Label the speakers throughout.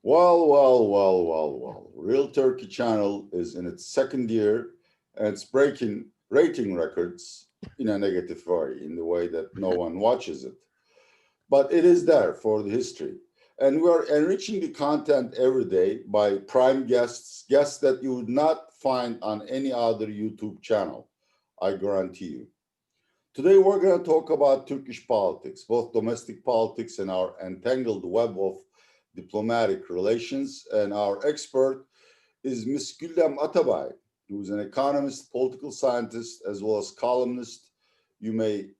Speaker 1: Well. Real Turkey channel is in its second year and it's breaking rating records in a negative way, in the way that no one watches it. But it is there for the history. And we are enriching the content every day by prime guests that you would not find on any other YouTube channel, I guarantee you. Today, we're going to talk about Turkish politics, both domestic politics and our entangled web of diplomatic relations. And our expert is Ms. Guldem Atabay, who is an economist, political scientist, as well as columnist. You may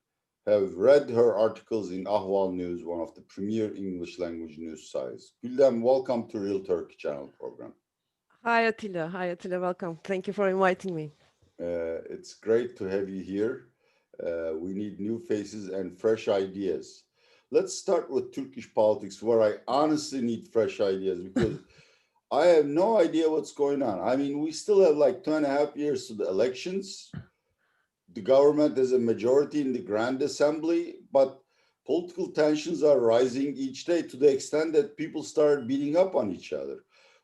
Speaker 1: have read her articles in Ahval News, one of the premier English language news sites. Guldem, welcome to Real Turkey Channel program.
Speaker 2: Hi Attila. Hi Attila. Welcome. Thank you for inviting me.
Speaker 1: It's great to have you here. We need new faces and fresh ideas. Let's start with Turkish politics, where I honestly need fresh ideas because I have no idea what's going on. I mean, we still have like 2.5 years to the elections. The government has a majority in the Grand Assembly, but political tensions are rising each day to the extent that people start beating up on each other.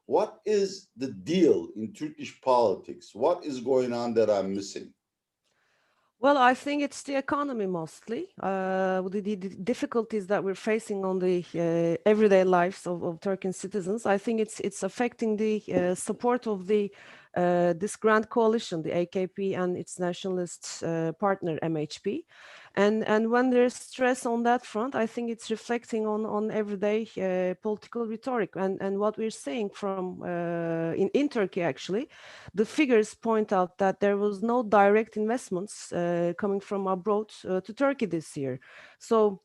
Speaker 1: What is the deal in Turkish politics? What is going on that I'm missing?
Speaker 2: Well, I think it's the economy mostly. The difficulties that we're facing on the everyday lives of Turkish citizens. I think it's affecting the support of the this grand coalition, the AKP and its nationalist partner MHP. And when there's stress on that front, I think it's reflecting on everyday political rhetoric. And what we're seeing from in Turkey actually, the figures point out that there was no direct investments coming from abroad to Turkey this year. So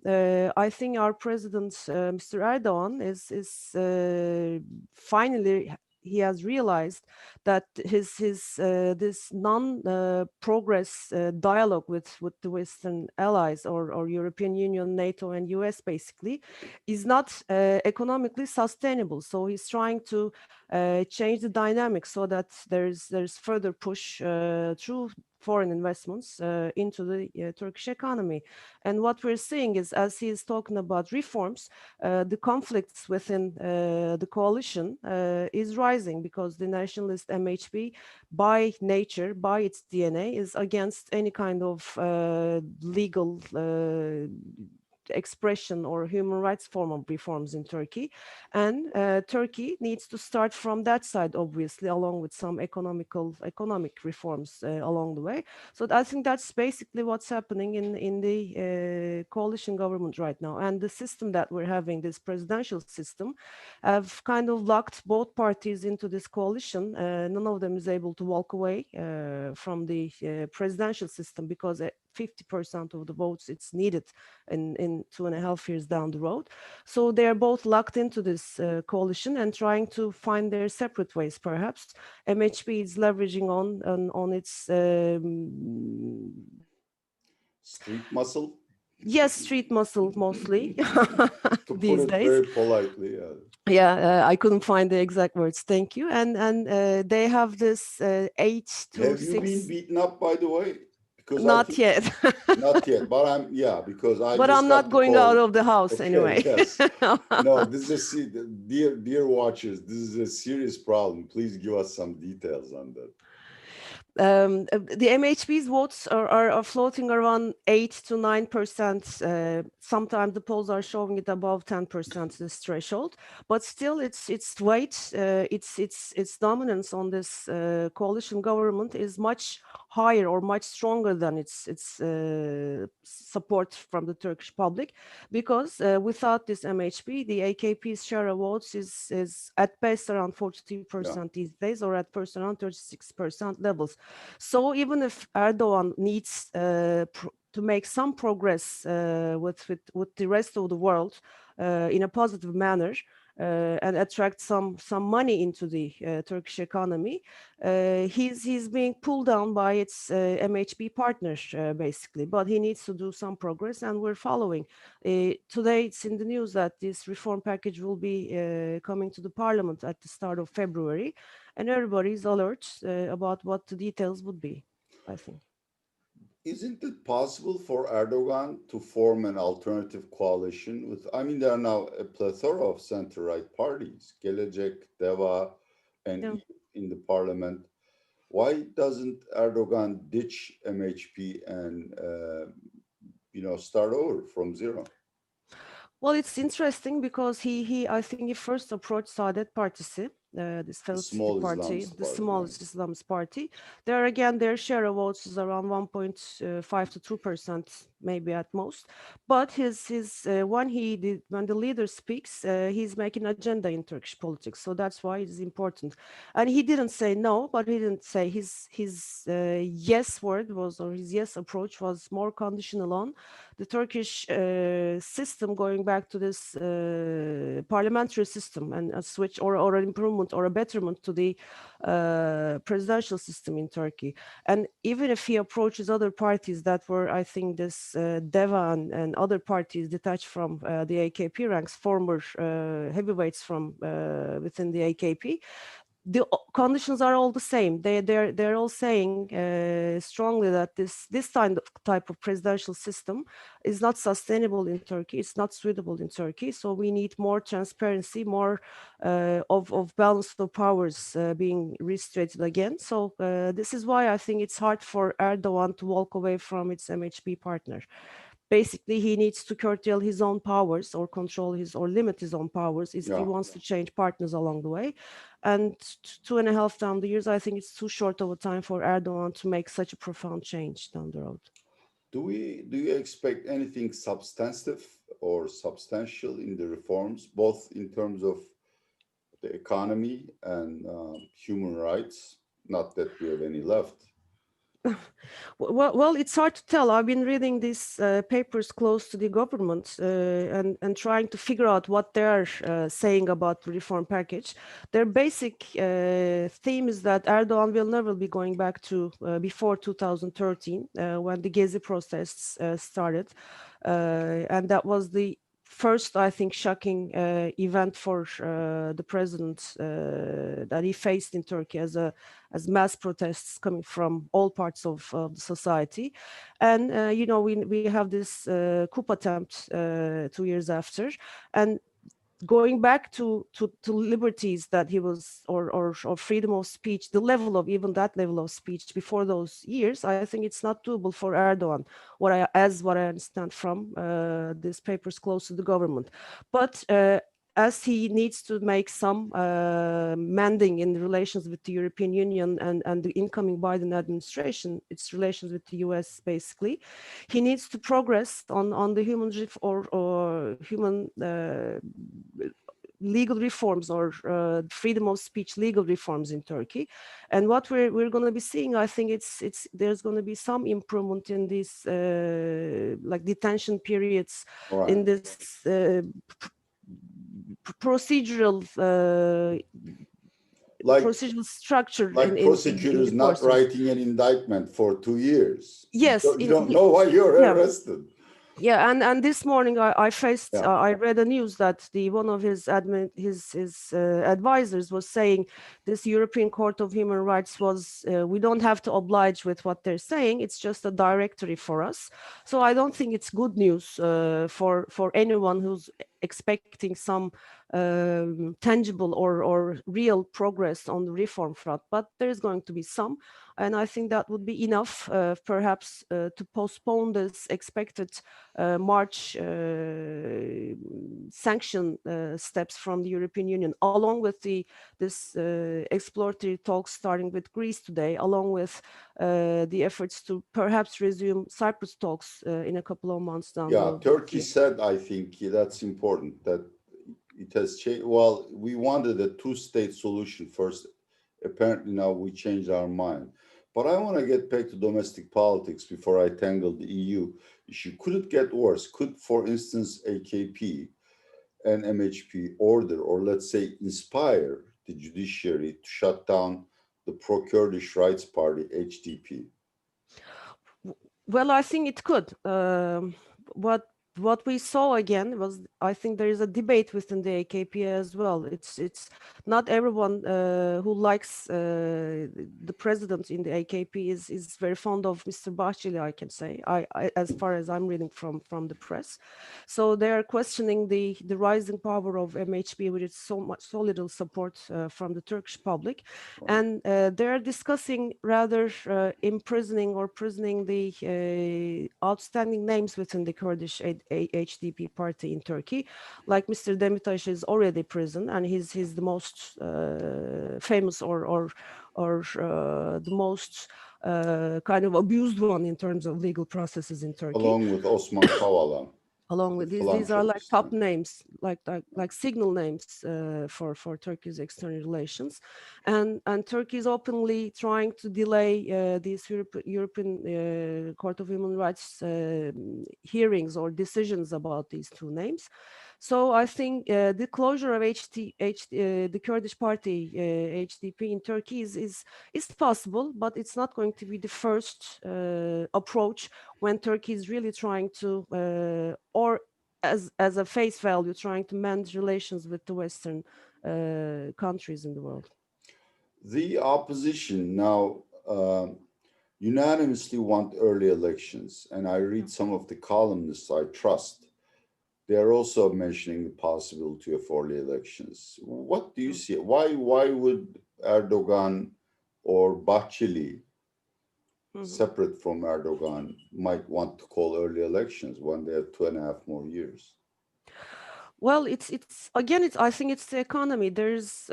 Speaker 2: I think our president, Mr. Erdogan, is finally he has realized that his this non progress dialogue with the Western allies or European Union, NATO, and US basically is not economically sustainable. So he's trying to change the dynamics so that there's further push through foreign investments into the Turkish economy. And what we're seeing is, as he is talking about reforms, the conflicts within the coalition is rising because the nationalist MHP, by nature, by its DNA, is against any kind of legal expression or human rights form of reforms in Turkey. And Turkey needs to start from that side, obviously, along with some economic reforms along the way. So I think that's basically what's happening in the coalition government right now. And the system that we're having, this presidential system, have kind of locked both parties into this coalition. None of them is able to walk away from the presidential system because 50% of the votes it's needed in 2.5 years down the road. So they are both locked into this coalition and trying to find their separate ways, perhaps. MHP is leveraging on its
Speaker 1: Street muscle,
Speaker 2: yes, street muscle mostly
Speaker 1: to put
Speaker 2: these
Speaker 1: it
Speaker 2: days.
Speaker 1: very politely.
Speaker 2: Yeah, I couldn't find the exact words. Thank you. And they have this 8 to
Speaker 1: Have you been
Speaker 2: 6.
Speaker 1: beaten up, by the way? Because I
Speaker 2: Not
Speaker 1: think
Speaker 2: yet.
Speaker 1: not yet, but yeah, because I
Speaker 2: But
Speaker 1: just
Speaker 2: I'm
Speaker 1: got
Speaker 2: not
Speaker 1: the
Speaker 2: going out
Speaker 1: call.
Speaker 2: of the house
Speaker 1: Okay,
Speaker 2: anyway.
Speaker 1: yes. No, this is dear watchers, this is a serious problem. Please give us some details on that.
Speaker 2: The MHP's votes are floating around 8 to 9%. Sometimes the polls are showing it above 10%, this threshold. But still, its weight, its dominance on this coalition government is much higher or much stronger than its support from the Turkish public, because without this MHP, the AKP's share of votes is at best around
Speaker 1: Yeah.
Speaker 2: 43% these days, or at first around 36% levels. So even if Erdogan needs to make some progress with the rest of the world in a positive manner and attract some money into the Turkish economy, he's being pulled down by its MHP partners basically. But he needs to do some progress, and we're following. Today, it's in the news that this reform package will be coming to the parliament at the start of February, and everybody's alert about what the details would be, I think.
Speaker 1: Isn't it possible for Erdogan to form an alternative coalition with, I mean, there are now a plethora of center-right parties, Gelecek, Deva, and
Speaker 2: Yeah.
Speaker 1: in the parliament. Why doesn't Erdogan ditch MHP and, start over from zero?
Speaker 2: Well, it's interesting because he I think he first approached Saadet Partisi, this
Speaker 1: The
Speaker 2: Felicity
Speaker 1: small
Speaker 2: party,
Speaker 1: Islamist
Speaker 2: the
Speaker 1: party, right?
Speaker 2: smallest Islamist party. There again, their share of votes is around 1.5 to 2%, maybe at most. But when the leader speaks, he's making agenda in Turkish politics, so that's why it's important. And he didn't say no, but he didn't say his yes word was, or his yes approach was more conditional on the Turkish system going back to this parliamentary system and a switch or an improvement or a betterment to the presidential system in Turkey. And even if he approaches other parties that were, I think, this DEVA and other parties detached from the AKP ranks, former heavyweights from within the AKP, the conditions are all the same. They're all saying strongly that this type of presidential system is not sustainable in Turkey. It's not suitable in Turkey. So we need more transparency, more of balance of powers being restated again. So this is why I think it's hard for Erdogan to walk away from its MHP partner. Basically, he needs to curtail his own powers or control his or limit his own powers if he
Speaker 1: Yeah.
Speaker 2: wants to change partners along the way. And 2.5 down the years, I think it's too short of a time for Erdogan to make such a profound change down the road.
Speaker 1: Do you expect anything substantive or substantial in the reforms, both in terms of the economy and human rights? Not that we have any left.
Speaker 2: Well, it's hard to tell. I've been reading these papers close to the government and trying to figure out what they're saying about the reform package. Their basic theme is that Erdogan will never be going back to before 2013 when the Gezi protests started, and that was the first, I think, shocking event for the president that he faced in Turkey as mass protests coming from all parts of the society. And, we have this coup attempt 2 years after. And going back to liberties that he was or freedom of speech, the level of even that level of speech before those years, I think it's not doable for Erdogan, what I understand from these papers close to the government. But as he needs to make some mending in the relations with the European Union and the incoming Biden administration, its relations with the US basically, he needs to progress on the or human legal reforms or freedom of speech legal reforms in Turkey. And what we're going to be seeing, I think it's there's going to be some improvement in these like detention periods, in
Speaker 1: Right.
Speaker 2: this procedural
Speaker 1: Like
Speaker 2: procedural structure
Speaker 1: like
Speaker 2: in
Speaker 1: prosecutors
Speaker 2: the
Speaker 1: not
Speaker 2: courses.
Speaker 1: writing an indictment for 2 years.
Speaker 2: Yes,
Speaker 1: You don't know why you're
Speaker 2: yeah.
Speaker 1: arrested.
Speaker 2: Yeah, and this morning
Speaker 1: Yeah.
Speaker 2: I read a news that the one of his advisors was saying this European Court of Human Rights was we don't have to oblige with what they're saying. It's just a directory for us. So I don't think it's good news for anyone who's expecting some tangible or real progress on the reform front. But there is going to be some, and I think that would be enough, perhaps, to postpone this expected March sanction steps from the European Union, along with this exploratory talks starting with Greece today, along with the efforts to perhaps resume Cyprus talks in a couple of months down the
Speaker 1: Yeah,
Speaker 2: road with
Speaker 1: Turkey
Speaker 2: Kiev.
Speaker 1: said, I think that's important, that it has changed. Well, we wanted a two-state solution first. Apparently now we changed our mind. But I want to get back to domestic politics before I tangle the EU issue. Could it get worse? Could, for instance, AKP and MHP order, or let's say inspire the judiciary to shut down the pro-Kurdish Rights Party, HDP?
Speaker 2: Well, I think it could. What what we saw again was, I think there is a debate within the AKP as well. It's not everyone who likes the president in the AKP is very fond of Mr. Bahçeli, I can say, as far as I'm reading from the press. So they are questioning the rising power of MHP with its so little support from the Turkish public,
Speaker 1: Right.
Speaker 2: and they are discussing rather imprisoning or prisoning the outstanding names within the Kurdish HDP party in Turkey. Like Mr. Demirtaş is already prison, and he's the most famous or the most kind of abused one in terms of legal processes in Turkey.
Speaker 1: Along with Osman Kavala,
Speaker 2: Along
Speaker 1: the
Speaker 2: with these are like
Speaker 1: philanthropist.
Speaker 2: top names, like signal names for Turkey's external relations, and Turkey is openly trying to delay these European Court of Human Rights hearings or decisions about these two names. So I think the closure of the Kurdish party HDP in Turkey is possible, but it's not going to be the first approach when Turkey is really trying to, or as a face value, trying to mend relations with the Western countries in the world.
Speaker 1: The opposition now unanimously want early elections, and I read some of the columnists I trust. They are also mentioning the possibility of early elections. What do you
Speaker 2: Mm.
Speaker 1: see? Why would Erdogan or Bahçeli,
Speaker 2: Mhm.
Speaker 1: separate from Erdogan, might want to call early elections when they have 2.5 more years?
Speaker 2: Well, it's again, it's I think it's the economy. There's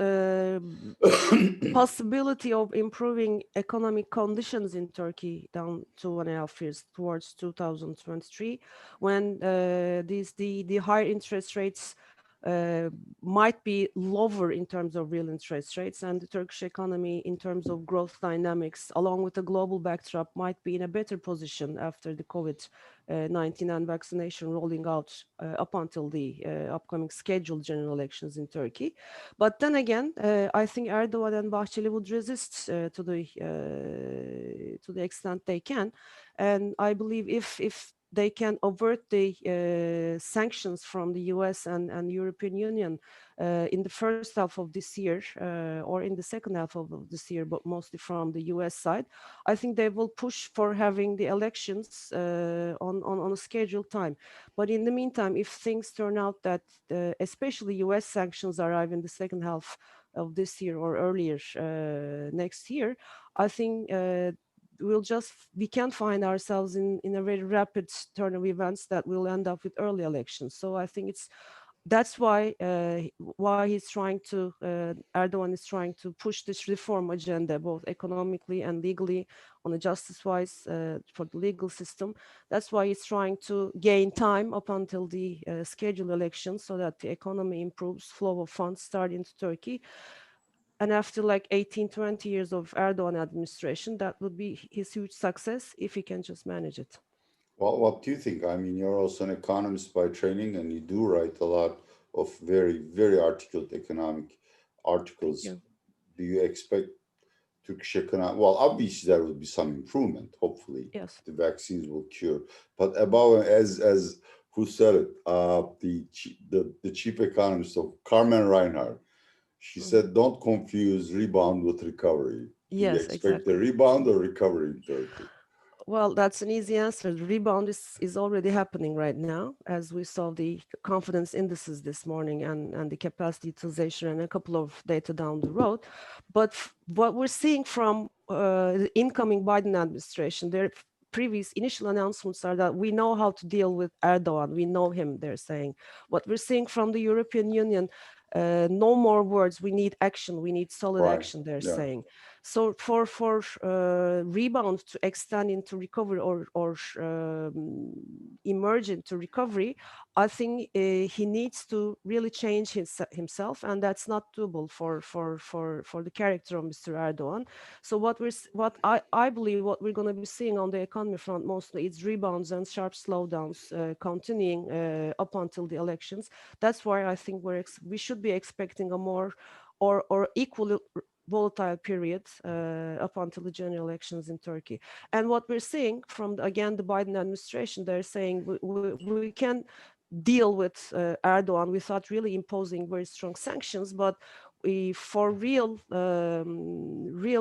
Speaker 2: possibility of improving economic conditions in Turkey down 2.5 years towards 2023, when the higher interest rates uh, might be lower in terms of real interest rates, and the Turkish economy in terms of growth dynamics, along with the global backdrop, might be in a better position after the COVID-19 and vaccination rolling out up until the upcoming scheduled general elections in Turkey. But then again, I think Erdogan and Bahçeli would resist to the extent they can, and I believe if they can avert the sanctions from the US and European Union in the first half of this year or in the second half of this year, but mostly from the US side, I think they will push for having the elections on a scheduled time. But in the meantime, if things turn out that especially US sanctions arrive in the second half of this year or earlier next year, I think we can find ourselves in a very rapid turn of events that will end up with early elections. So I think that's why he's trying to Erdogan is trying to push this reform agenda, both economically and legally, on a justice-wise for the legal system. That's why he's trying to gain time up until the scheduled elections, so that the economy improves, flow of funds start into Turkey. And after like 18, 20 years of Erdogan administration, that would be his huge success if he can just manage it.
Speaker 1: Well, what do you think? I mean, you're also an economist by training, and you do write a lot of very, very articulate economic
Speaker 2: Thank
Speaker 1: articles.
Speaker 2: you.
Speaker 1: Do you expect Turkish economy? Well, obviously there will be some improvement. Hopefully,
Speaker 2: Yes.
Speaker 1: the vaccines will cure. But above, as who said it? The chief economist of Carmen Reinhardt. She
Speaker 2: Mhm.
Speaker 1: said, "Don't confuse rebound with recovery." Do you
Speaker 2: Yes,
Speaker 1: expect a
Speaker 2: exactly.
Speaker 1: rebound or recovery in Turkey?
Speaker 2: Well, that's an easy answer. The rebound is already happening right now, as we saw the confidence indices this morning and the capacity utilization and a couple of data down the road. But what we're seeing from the incoming Biden administration, their previous initial announcements are that we know how to deal with Erdogan. We know him, they're saying. What we're seeing from the European Union, no more words. We need action. We need solid
Speaker 1: Right.
Speaker 2: action, they're
Speaker 1: Yeah.
Speaker 2: saying. So for rebound to extend into recovery or emerge into recovery, I think he needs to really change himself, and that's not doable for the character of Mr. Erdogan. So what I believe what we're going to be seeing on the economy front mostly is rebounds and sharp slowdowns continuing up until the elections. That's why I think we should be expecting a more or equally volatile period up until the general elections in Turkey. And what we're seeing from, again, the Biden administration, they're saying we can deal with Erdogan without really imposing very strong sanctions, but for real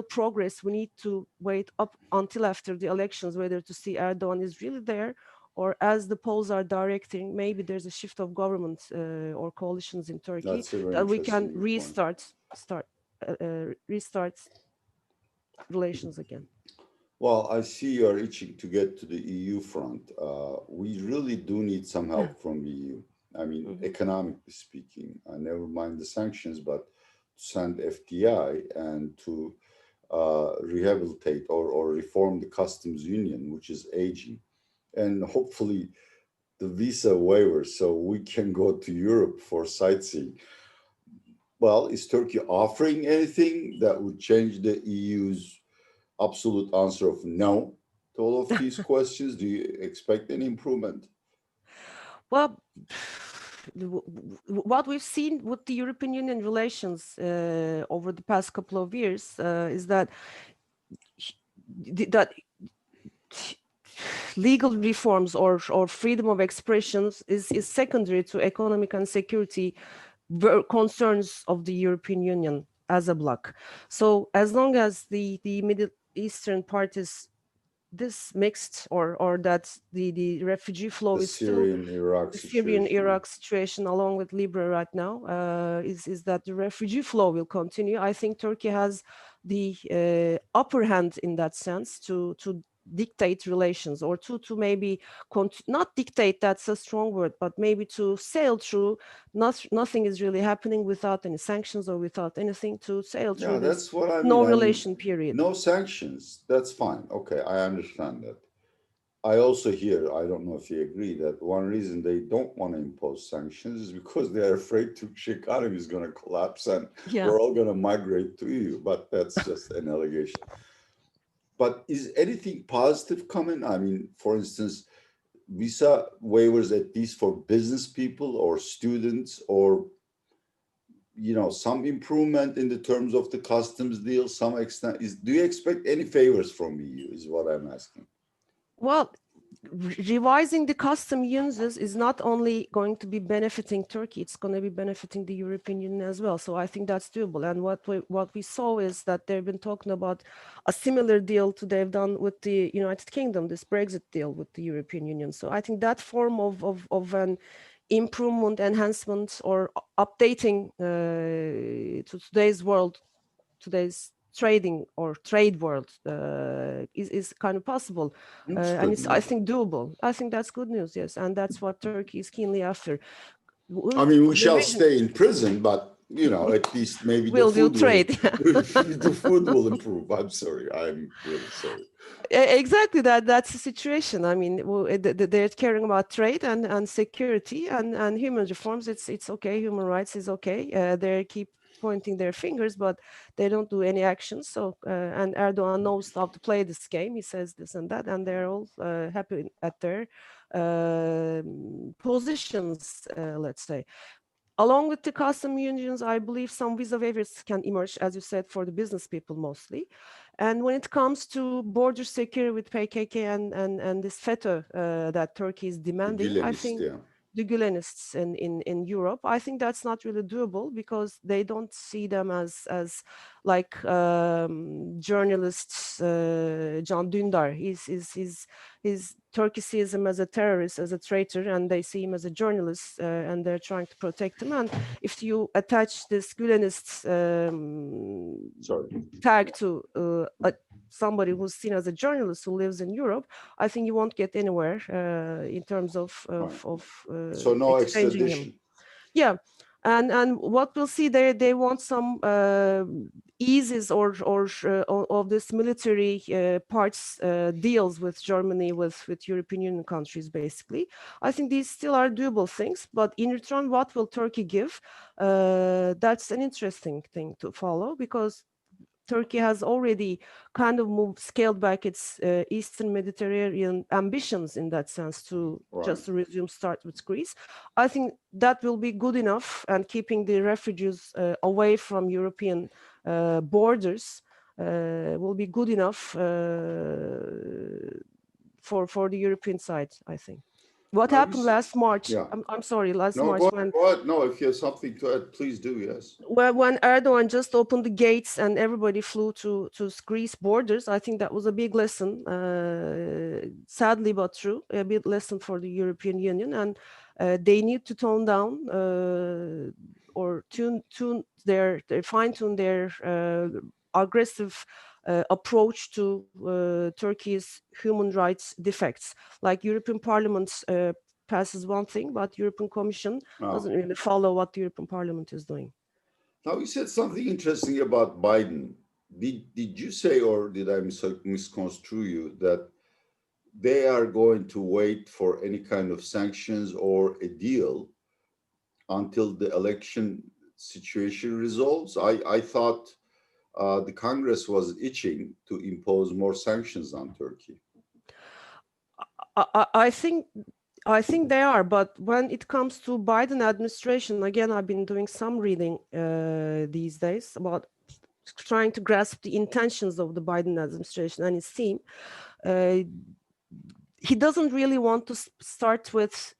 Speaker 2: progress, we need to wait up until after the elections, whether to see Erdogan is really there, or as the polls are directing, maybe there's a shift of government or coalitions in Turkey
Speaker 1: That's a very
Speaker 2: that we can
Speaker 1: interesting viewpoint.
Speaker 2: restart relations again.
Speaker 1: Well, I see you're itching to get to the EU front. We really do need some help from EU. I mean,
Speaker 2: Mhm.
Speaker 1: economically speaking, never mind the sanctions, but to send FDI and to rehabilitate or reform the customs union, which is aging, and hopefully the visa waiver so we can go to Europe for sightseeing. Well, is Turkey offering anything that would change the EU's absolute answer of no to all of these questions? Do you expect any improvement?
Speaker 2: Well, what we've seen with the European Union relations over the past couple of years is that that legal reforms or freedom of expressions is secondary to economic and security concerns of the European Union as a bloc. So as long as the Middle Eastern parties this mixed or that the refugee flow
Speaker 1: The
Speaker 2: is still
Speaker 1: Syrian-Iraq
Speaker 2: the Syrian
Speaker 1: situation.
Speaker 2: Iraq situation along with Libya right now is that the refugee flow will continue. I think Turkey has the upper hand in that sense to dictate relations or to maybe not dictate, that's a strong word, but maybe to sail through. Nothing is really happening without any sanctions or without anything, to sail
Speaker 1: Yeah,
Speaker 2: through this
Speaker 1: that's what I mean.
Speaker 2: no
Speaker 1: I mean,
Speaker 2: relation period.
Speaker 1: no sanctions. That's fine. Okay, I understand that. I also hear, I don't know if you agree, that one reason they don't want to impose sanctions is because they're afraid Turkish economy is going to collapse and
Speaker 2: Yeah.
Speaker 1: we're all going to migrate to EU. But that's just an allegation. But is anything positive coming? I mean, for instance, visa waivers, at least for business people or students, or some improvement in the terms of the customs deal, some extent. Do you expect any favors from EU? Is what I'm asking.
Speaker 2: Well, revising the custom uses is not only going to be benefiting Turkey, it's going to be benefiting the European Union as well. So I think that's doable. And what we saw is that they've been talking about a similar deal to they've done with the United Kingdom, this Brexit deal with the European Union. So I think that form of an improvement, enhancement, or updating to today's world, today's trading or trade world is kind of possible,
Speaker 1: It's
Speaker 2: and
Speaker 1: good
Speaker 2: it's, I
Speaker 1: news.
Speaker 2: think, doable. I think that's good news, yes, and that's what Turkey is keenly after.
Speaker 1: I
Speaker 2: We'll
Speaker 1: mean, we shall
Speaker 2: revision.
Speaker 1: stay in prison, but at least maybe the
Speaker 2: We'll do
Speaker 1: food will
Speaker 2: trade.
Speaker 1: the food will improve. I'm sorry. I'm really sorry.
Speaker 2: Exactly, that's the situation. I mean, they're caring about trade and security and human reforms. It's okay. Human rights is okay. They keep pointing their fingers, but they don't do any actions. So and Erdogan knows how to play this game. He says this and that, and they're all happy at their positions. Let's say. Along with the custom unions, I believe some visa waivers can emerge, as you said, for the business people mostly. And when it comes to border security with PKK and this FETÖ that Turkey is
Speaker 1: The
Speaker 2: demanding, I
Speaker 1: Gülenist,
Speaker 2: think
Speaker 1: yeah.
Speaker 2: the Gülenists in Europe, I think that's not really doable because they don't see them as like journalists. Can Dündar, he's Turkey sees him as a terrorist, as a traitor, and they see him as a journalist, and they're trying to protect him. And if you attach this Gülenist
Speaker 1: Sorry.
Speaker 2: tag to somebody who's seen as a journalist who lives in Europe, I think you won't get anywhere in terms of
Speaker 1: Right. So no
Speaker 2: exchanging him.
Speaker 1: extradition.
Speaker 2: Yeah, and what we'll see there, they want some eases or of this military parts deals with Germany, with European Union countries. Basically, I think these still are doable things. But in return, what will Turkey give? That's an interesting thing to follow because Turkey has already kind of scaled back its Eastern Mediterranean ambitions in that sense to
Speaker 1: Right.
Speaker 2: just resume start with Greece. I think that will be good enough and keeping the refugees away from European borders will be good enough for the European side, I think. What
Speaker 1: Now,
Speaker 2: happened last March?
Speaker 1: yeah.
Speaker 2: I'm sorry, last
Speaker 1: No,
Speaker 2: March when
Speaker 1: go ahead. No, if you have something to add, please do. Yes.
Speaker 2: when Erdogan just opened the gates and everybody flew to Greece borders, I think that was a big lesson, sadly but true, a big lesson for the European Union, and they need to tone down or fine tune their aggressive approach to Turkey's human rights defects. Like European Parliament passes one thing, but European Commission doesn't really follow what the European Parliament is doing.
Speaker 1: Now, you said something interesting about Biden. Did you say, or did I misconstrue you, that they are going to wait for any kind of sanctions or a deal until the election situation resolves? I thought the Congress was itching to impose more sanctions on Turkey.
Speaker 2: I think they are, but when it comes to Biden administration, again, I've been doing some reading these days about trying to grasp the intentions of the Biden administration and his team. He doesn't really want to start with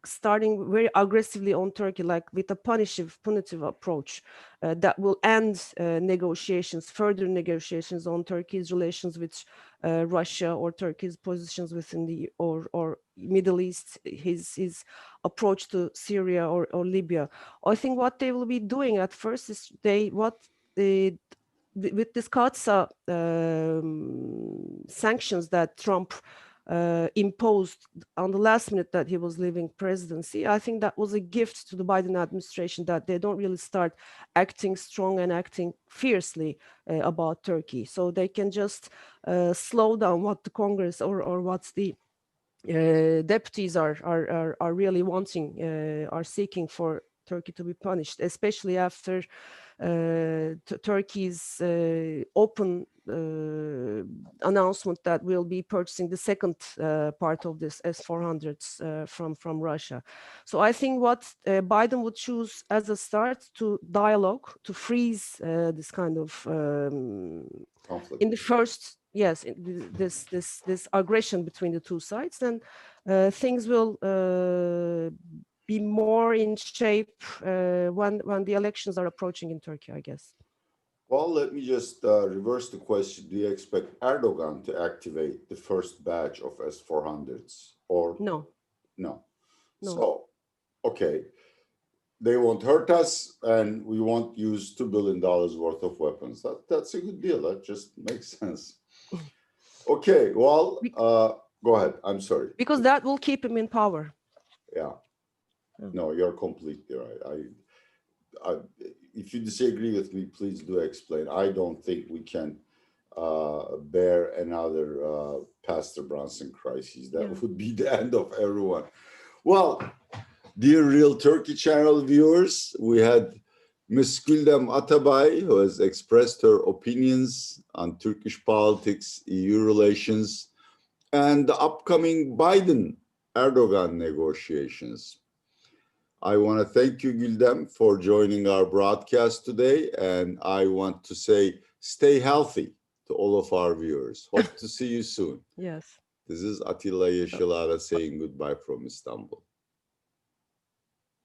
Speaker 2: starting very aggressively on Turkey, like with a punitive approach that will end further negotiations on Turkey's relations with Russia, or Turkey's positions within the or Middle East, his approach to Syria or Libya. I think what they will be doing at first is with this CAATSA sanctions that Trump imposed on the last minute that he was leaving presidency, I think that was a gift to the Biden administration, that they don't really start acting strong and acting fiercely about Turkey. So they can just slow down what the Congress or what's the deputies are really wanting, are seeking for Turkey to be punished, especially after Turkey's open announcement that we'll be purchasing the second part of this S-400s from Russia. So I think what Biden would choose as a start to dialogue, to freeze this kind of
Speaker 1: Conflict.
Speaker 2: in the first, yes, this aggression between the two sides, then things will be more in shape when the elections are approaching in Turkey, I guess.
Speaker 1: Well, let me just reverse the question. Do you expect Erdogan to activate the first batch of S-400s or
Speaker 2: No.
Speaker 1: no?
Speaker 2: No.
Speaker 1: So, okay, they won't hurt us and we won't use $2 billion worth of weapons. That's a good deal. That just makes sense. Okay, well, go ahead. I'm sorry.
Speaker 2: Because that will keep him in power.
Speaker 1: Yeah. No, you're completely right. If you disagree with me, please do explain. I don't think we can bear another Pastor Brunson crisis. That would be the end of everyone. Well, dear Real Turkey Channel viewers, we had Ms. Guldem Atabay, who has expressed her opinions on Turkish politics, EU relations, and the upcoming Biden-Erdogan negotiations. I want to thank you, Guldem, for joining our broadcast today. And I want to say, stay healthy to all of our viewers. Hope to see you soon.
Speaker 2: Yes.
Speaker 1: This is Atilla Yesilada saying goodbye from Istanbul.